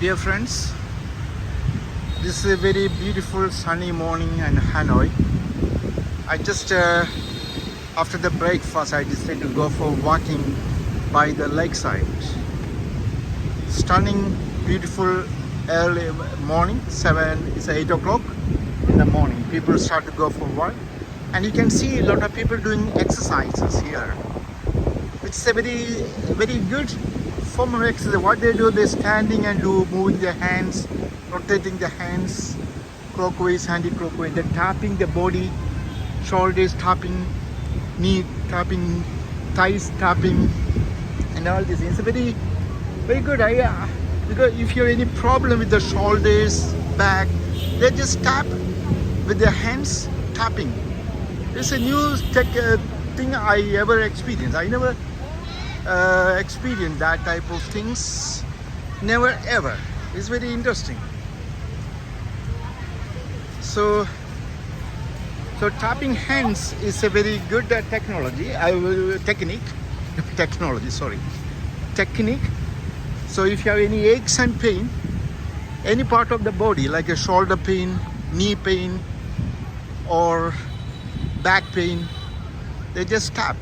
Dear friends, this is a very beautiful sunny morning in Hanoi. I just after the breakfast I decided to go for walking by the lakeside. Stunning, beautiful early morning, 8 o'clock in the morning. People start to go for walk and you can see a lot of people doing exercises here. It's a very good form of exercise. What they do, they're standing and moving their hands, rotating the hands clockwise, anti-clockwise. They're tapping the body, shoulders tapping, knee tapping, thighs tapping, and all these things. It's very good idea. Because if you have any problem with the shoulders, back, they just tap with their hands tapping. It's a new thing I ever experienced. I never experienced that type of things. Never ever. It's very interesting. So tapping hands is a very good technique. So if you have any aches and pain, any part of the body like a shoulder pain, knee pain, or back pain, they just tap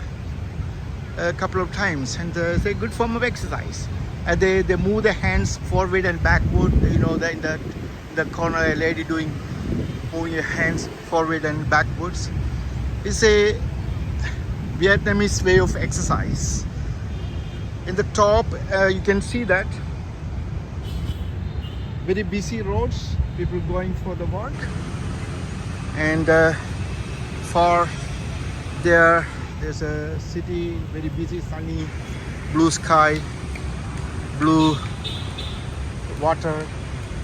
a couple of times, and it's a good form of exercise. And they move the hands forward and backward. You know, in the corner, a lady moving her hands forward and backwards. It's a Vietnamese way of exercise. In the top, you can see that very busy roads, people going for the work, and far there's a city, very busy, sunny, blue sky, blue water.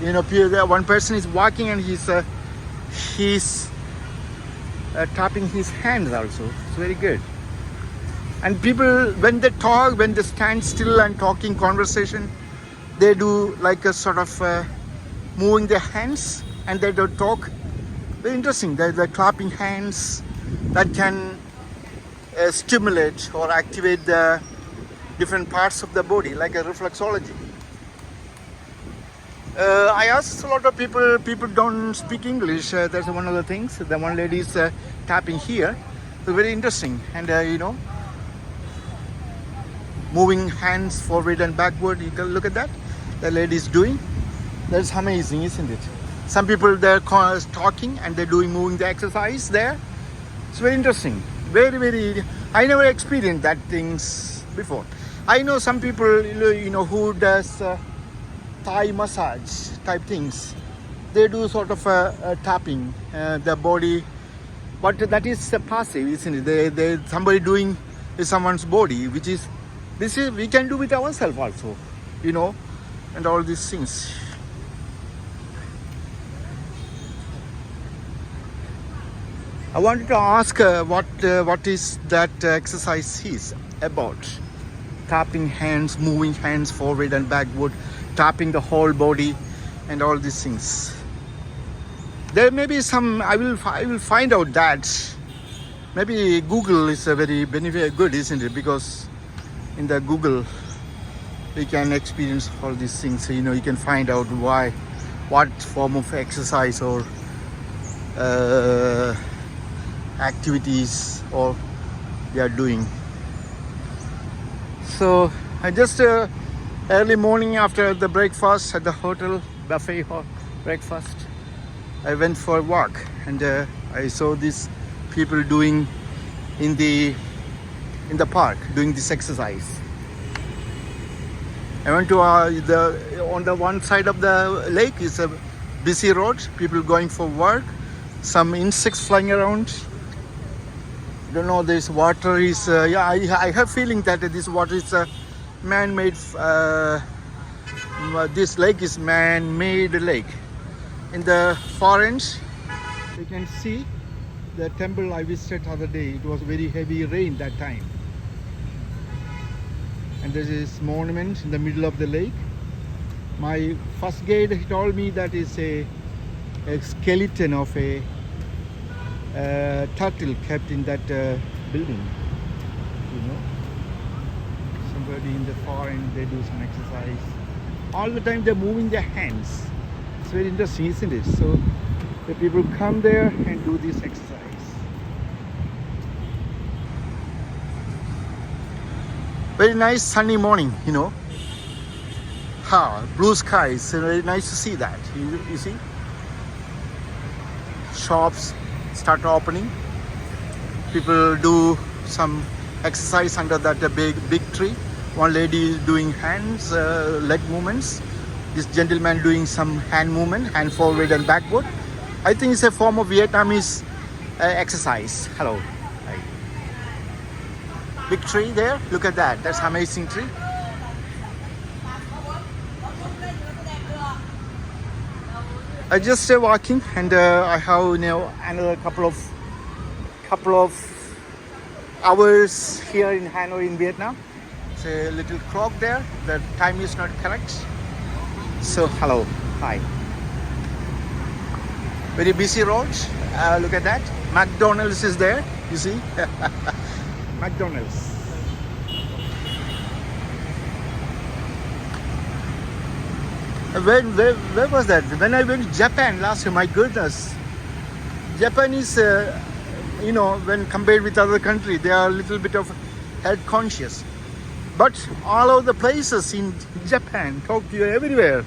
You know, one person is walking and he's tapping his hands also. It's very good. And people, when they talk, when they stand still and talking conversation, they do like a sort of moving their hands, and they do talk. Very interesting. They're clapping hands that can stimulate or activate the different parts of the body, like a reflexology. I asked a lot of people don't speak English. That's one of the things. The one lady is tapping here. So very interesting. And you know, moving hands forward and backward. You can look at that. The lady is doing. That's amazing, isn't it? Some people they're talking and they're moving the exercise there. It's very interesting. Very. I never experienced that things before. I know some people, you know, who does Thai massage type things. They do sort of tapping the body, but that is passive, isn't it? Somebody doing with someone's body, which is we can do with ourselves also, you know, and all these things. I wanted to ask what is that exercise is about? Tapping hands, moving hands forward and backward, tapping the whole body, and all these things. There may be some. I will find out that. Maybe Google is a very good, isn't it? Because in the Google, you can experience all these things. So, you know, you can find out what form of exercise or activities or they are doing. So I just early morning after the breakfast at the hotel buffet breakfast, I went for a walk, and I saw these people doing in the park doing this exercise. I went to on the one side of the lake is a busy road, people going for work, some insects flying around. I don't know, this water is I have feeling that this water is man-made. This lake is man-made lake. In the far end, you can see the temple I visited the other day. It was very heavy rain that time. And there is this monument in the middle of the lake. My first guide told me that is a skeleton of a turtle kept in that building. You know, somebody in the far end, they do some exercise. all the time they're moving their hands. It's very interesting, isn't it? So the people come there and do this exercise. Very nice sunny morning, you know. Blue skies. So very nice to see that. You see, shops start opening. People do some exercise under that big tree. One lady is doing hands, leg movements. This gentleman doing some hand movement, hand forward and backward. I think it's a form of Vietnamese exercise. Hello. Hi. Big tree there. Look at that. That's amazing tree. I just stay walking, and I have another couple of hours here in Hanoi in Vietnam. It's a little clock there. The time is not correct. So hello, hi. Very busy roads. Look at that. McDonald's is there. You see, McDonald's. Where was that? When I went to Japan last year, my goodness. Japan is, when compared with other countries, they are a little bit of health conscious. But all of the places in Japan, Tokyo, everywhere,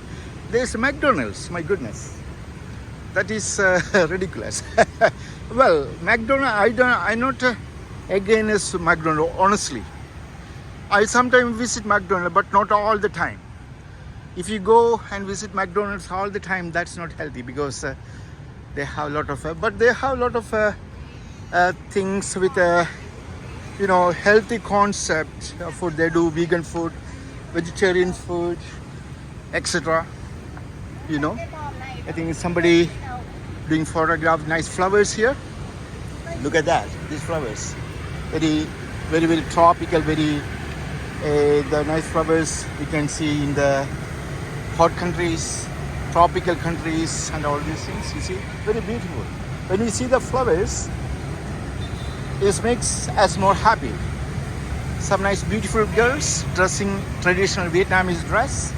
there's McDonald's. My goodness. That is ridiculous. Well, McDonald's, I'm not against McDonald's, honestly. I sometimes visit McDonald's, but not all the time. If you go and visit McDonald's all the time, that's not healthy, because they have a lot of, things with healthy concept food. They do vegan food, vegetarian food, etc. I think somebody doing photograph, nice flowers here. Look at that, these flowers, very, very, very tropical, very the nice flowers we can see in the hot countries, tropical countries, and all these things. You see, very beautiful. When we see the flowers, it makes us more happy. Some nice beautiful girls dressing traditional Vietnamese dress.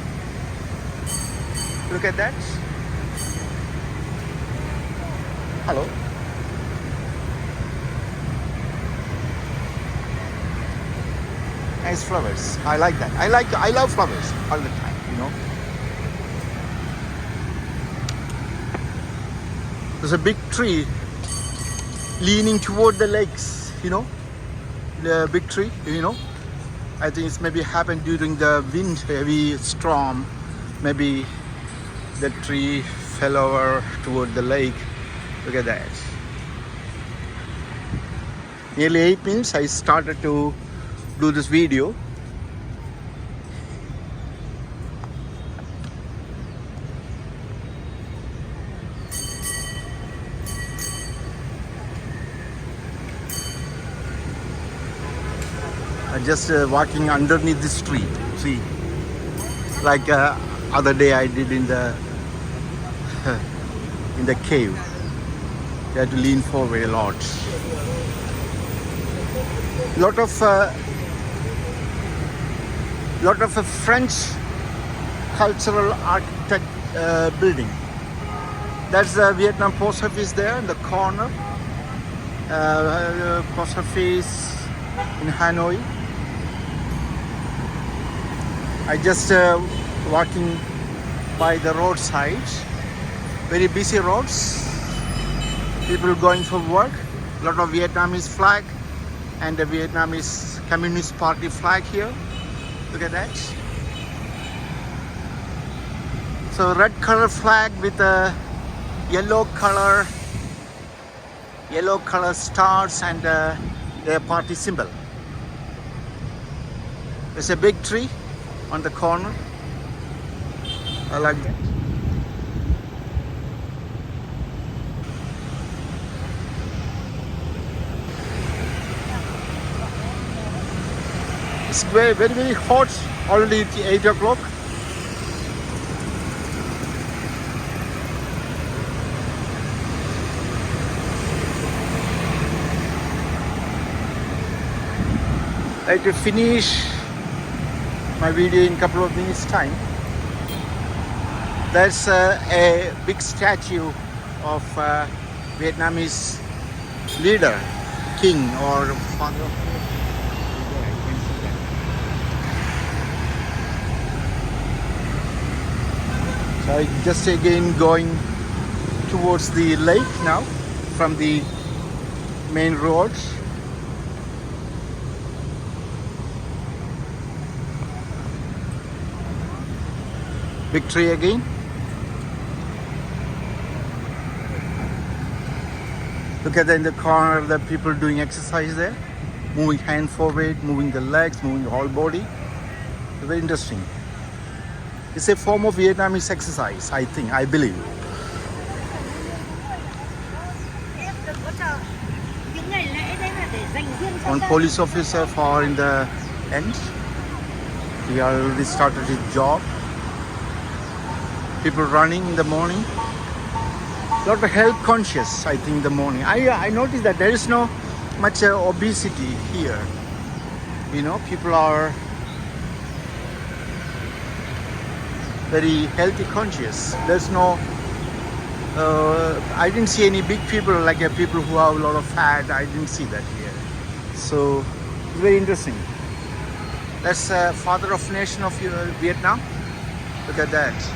Look at that. Hello. Nice flowers. I like that. I love flowers all the time, There's a big tree leaning toward the lakes, the big tree, I think it's maybe happened during the wind, heavy storm. Maybe the tree fell over toward the lake. Look at that. Nearly 8 minutes I started to do this video. Just walking underneath this tree. See, like other day I did in the in the cave. You had to lean forward a lot. Lot of a French cultural architect building. That's the Vietnam post office there in the corner. Post office in Hanoi. I just walking by the roadside. Very busy roads. People going for work. A lot of Vietnamese flag and the Vietnamese Communist Party flag here. Look at that. So red color flag with a yellow color stars and their party symbol. There's a big tree on the corner. I like that. It's very, very, very hot. Already it's 8 o'clock. I have to finish my video in a couple of minutes time. There's a big statue of Vietnamese leader, king or father of nation. There, you can see that. So I just again going towards the lake now from the main road. Big tree again. Look at that in the corner, the people doing exercise there, moving hand forward, moving the legs, moving the whole body. Very interesting. It's a form of Vietnamese exercise, I think, I believe. One police officer far in the end. He already started his job. People running in the morning. A lot of health conscious, I think, in the morning. I noticed that there is no much obesity here. You know, people are very healthy conscious. There's no I didn't see any big people like people who have a lot of fat. I didn't see that here. So it's very interesting. That's father of nation of Vietnam. Look at that. This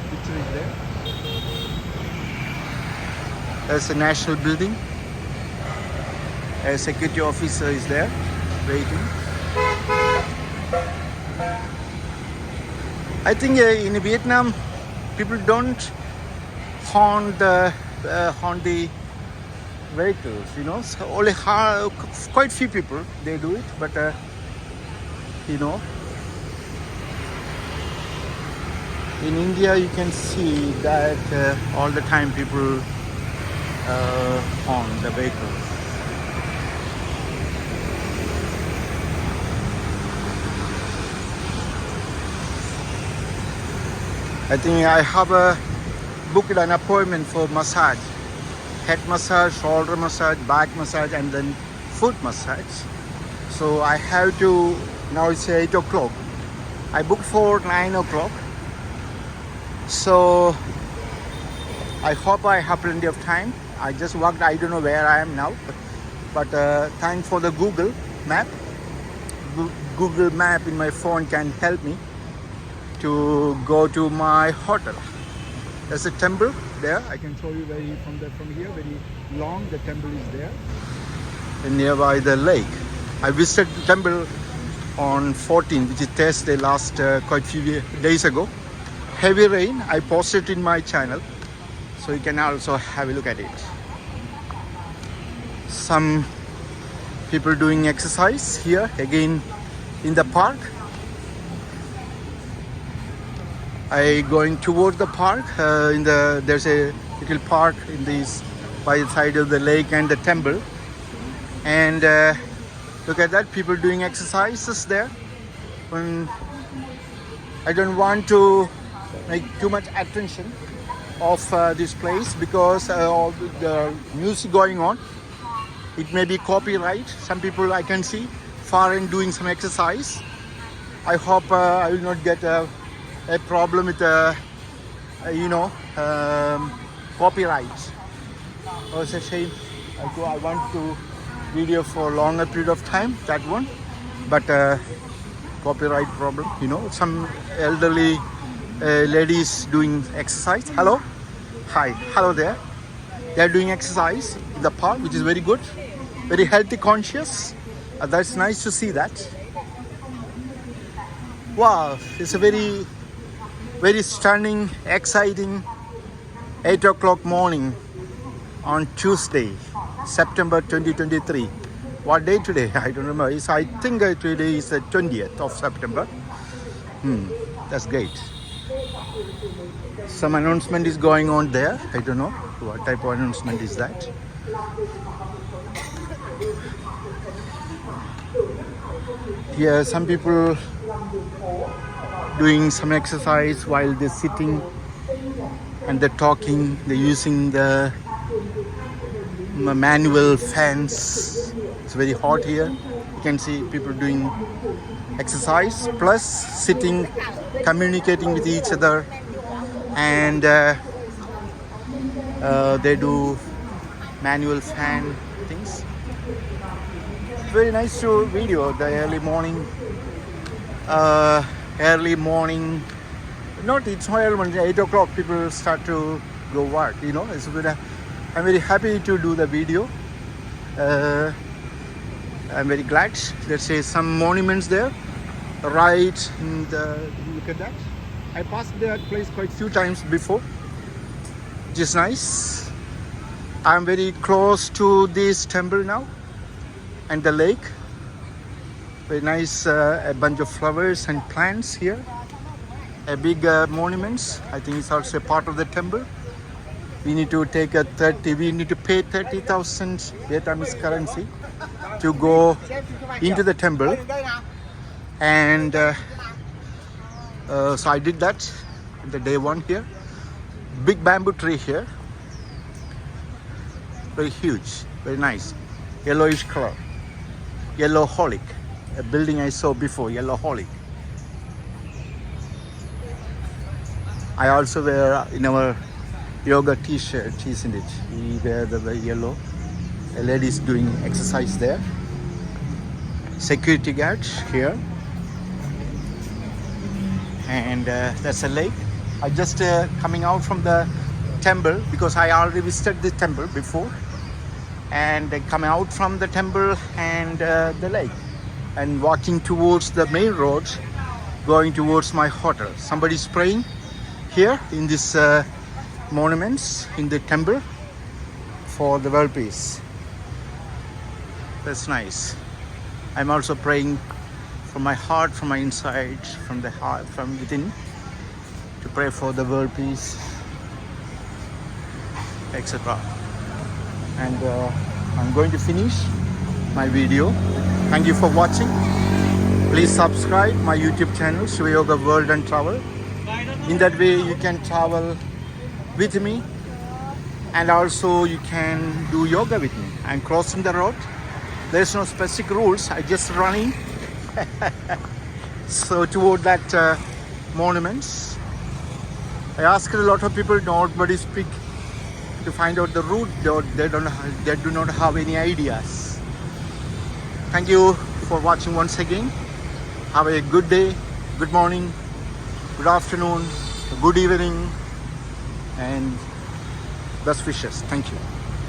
picture is there. There's a national building. A security officer is there waiting. I think in Vietnam, people don't horn the vehicles. You know, so only quite few people they do it, but you know, in India you can see that all the time people horn the vehicles. I think I have booked an appointment for massage, head massage, shoulder massage, back massage, and then foot massage. So I have to, now it's 8 o'clock. I booked for 9 o'clock. So I hope I have plenty of time. I just walked, I don't know where I am now, but thanks for the Google map. Google map in my phone can help me to go to my hotel. There's a temple there. I can show you from here, very long. The temple is there, and nearby the lake. I visited the temple on 14, which is Thursday, last quite few days ago. Heavy rain. I posted in my channel, so you can also have a look at it. Some people doing exercise here again in the park. I going toward the park. There's a little park in this by the side of the lake and the temple. And look at that, people doing exercises there. I don't want to make too much attention of this place because all the music going on. It may be copyright. Some people I can see far and doing some exercise. I hope I will not get a problem with copyright. Oh, it's a shame. I want to video for a longer period of time, that one, but copyright problem, you know. Some elderly ladies doing exercise. Hello, hi, hello there. They're doing exercise in the park, which is very good, very healthy conscious. That's nice to see that. Wow, it's a very stunning, exciting 8 o'clock morning on Tuesday, September 2023. What day today? I don't remember. I think today is the 20th of September. That's great. Some announcement is going on there. I don't know what type of announcement is that. Yeah, some people doing some exercise while they're sitting and they're talking. They're using the manual fans. It's very hot here. You can see people doing exercise plus sitting, communicating with each other. and they do manual fan things. Very nice to video the early morning. Not it's early morning, 8 o'clock people start to go work, you know. I'm very happy to do the video. I'm very glad. Let's say some monuments there, right in the, look at that. I passed that place quite a few times before, which is nice. I'm very close to this temple now and the lake. Very nice, a bunch of flowers and plants here. A big monuments. I think it's also a part of the temple. We need to take we need to pay 30,000 Vietnamese currency to go into the temple. And so I did that the day one here. Big bamboo tree here. Very huge, very nice. Yellowish color. Yellow holic. A building I saw before, yellow holic. I also wear in our yoga t-shirt, isn't it? We wear the yellow. A lady is doing exercise there. Security guards here. And that's a lake. I just coming out from the temple because I already visited the temple before. And coming out from the temple and the lake. And walking towards the main road, going towards my hotel. Somebody's praying here in this monuments in the temple for the world peace. That's nice. I'm also praying from my heart, from my inside, from the heart, from within, to pray for the world peace, etc. And I'm going to finish my video. Thank you for watching. Please subscribe my YouTube channel, Shiva Yoga World and Travel. In that way you can travel with me and also you can do yoga with me. I'm crossing the road. There's no specific rules. I just running. So toward that monuments. I asked a lot of people, nobody speak to find out the route. They do not have any ideas. Thank you for watching once again. Have a good day, good morning, good afternoon, good evening, and best wishes. Thank you.